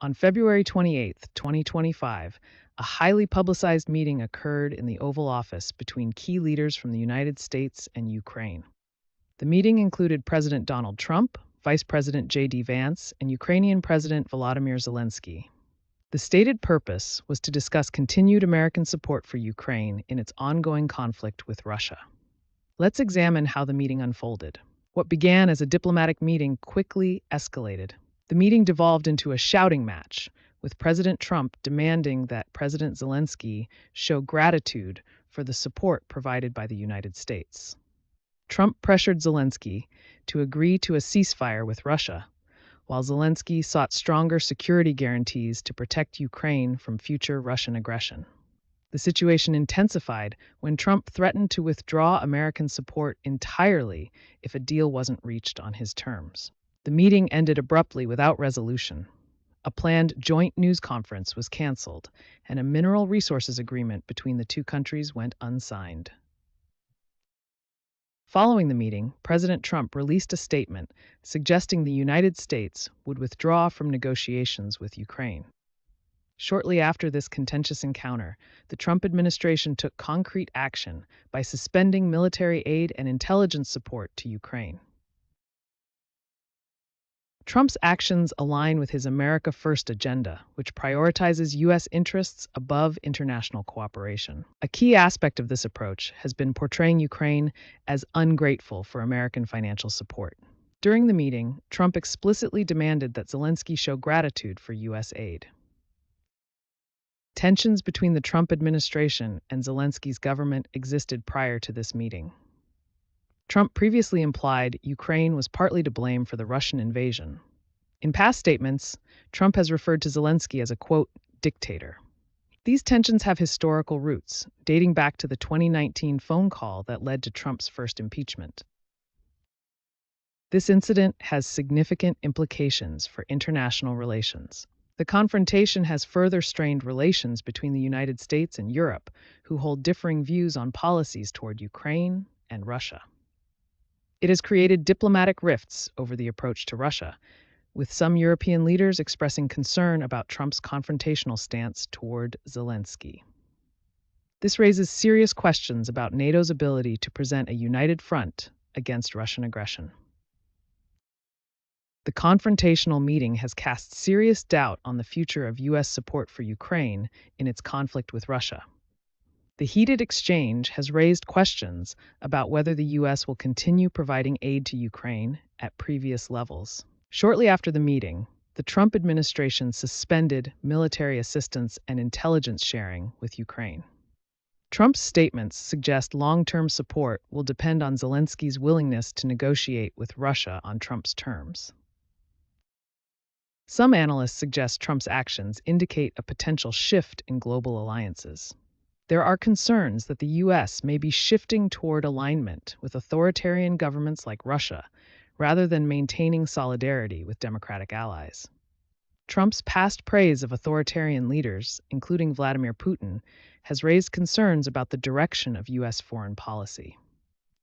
On February 28, 2025, a highly publicized meeting occurred in the Oval Office between key leaders from the United States and Ukraine. The meeting included President Donald Trump, Vice President Vance, and Ukrainian President Volodymyr Zelensky. The stated purpose was to discuss continued American support for Ukraine in its ongoing conflict with Russia. Let's examine how the meeting unfolded. What began as a diplomatic meeting quickly escalated. The meeting devolved into a shouting match, with President Trump demanding that President Zelensky show gratitude for the support provided by the United States. Trump pressured Zelensky to agree to a ceasefire with Russia, while Zelensky sought stronger security guarantees to protect Ukraine from future Russian aggression. The situation intensified when Trump threatened to withdraw American support entirely if a deal wasn't reached on his terms. The meeting ended abruptly without resolution. A planned joint news conference was canceled, and a mineral resources agreement between the two countries went unsigned. Following the meeting, President Trump released a statement suggesting the United States would withdraw from negotiations with Ukraine. Shortly after this contentious encounter, the Trump administration took concrete action by suspending military aid and intelligence support to Ukraine. Trump's actions align with his America First agenda, which prioritizes U.S. interests above international cooperation. A key aspect of this approach has been portraying Ukraine as ungrateful for American financial support. During the meeting, Trump explicitly demanded that Zelensky show gratitude for U.S. aid. Tensions between the Trump administration and Zelensky's government existed prior to this meeting. Trump previously implied Ukraine was partly to blame for the Russian invasion. In past statements, Trump has referred to Zelensky as a, quote, dictator. These tensions have historical roots, dating back to the 2019 phone call that led to Trump's first impeachment. This incident has significant implications for international relations. The confrontation has further strained relations between the United States and Europe, who hold differing views on policies toward Ukraine and Russia. It has created diplomatic rifts over the approach to Russia, with some European leaders expressing concern about Trump's confrontational stance toward Zelensky. This raises serious questions about NATO's ability to present a united front against Russian aggression. The confrontational meeting has cast serious doubt on the future of U.S. support for Ukraine in its conflict with Russia. The heated exchange has raised questions about whether the U.S. will continue providing aid to Ukraine at previous levels. Shortly after the meeting, the Trump administration suspended military assistance and intelligence sharing with Ukraine. Trump's statements suggest long-term support will depend on Zelensky's willingness to negotiate with Russia on Trump's terms. Some analysts suggest Trump's actions indicate a potential shift in global alliances. There are concerns that the U.S. may be shifting toward alignment with authoritarian governments like Russia, rather than maintaining solidarity with democratic allies. Trump's past praise of authoritarian leaders, including Vladimir Putin, has raised concerns about the direction of U.S. foreign policy.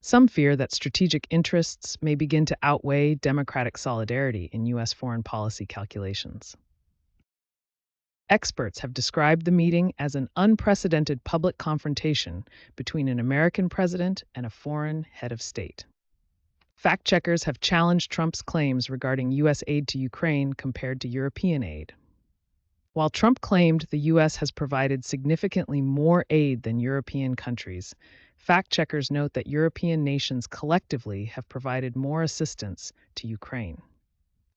Some fear that strategic interests may begin to outweigh democratic solidarity in U.S. foreign policy calculations. Experts have described the meeting as an unprecedented public confrontation between an American president and a foreign head of state. Fact-checkers have challenged Trump's claims regarding U.S. aid to Ukraine compared to European aid. While Trump claimed the U.S. has provided significantly more aid than European countries, fact-checkers note that European nations collectively have provided more assistance to Ukraine.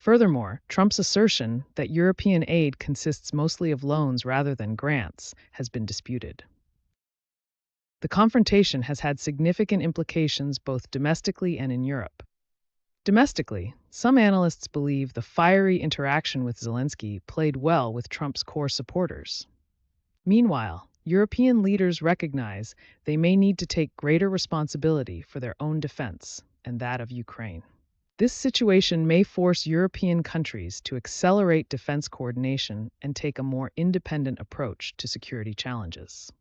Furthermore, Trump's assertion that European aid consists mostly of loans rather than grants has been disputed. The confrontation has had significant implications both domestically and in Europe. Domestically, some analysts believe the fiery interaction with Zelensky played well with Trump's core supporters. Meanwhile, European leaders recognize they may need to take greater responsibility for their own defense and that of Ukraine. This situation may force European countries to accelerate defense coordination and take a more independent approach to security challenges.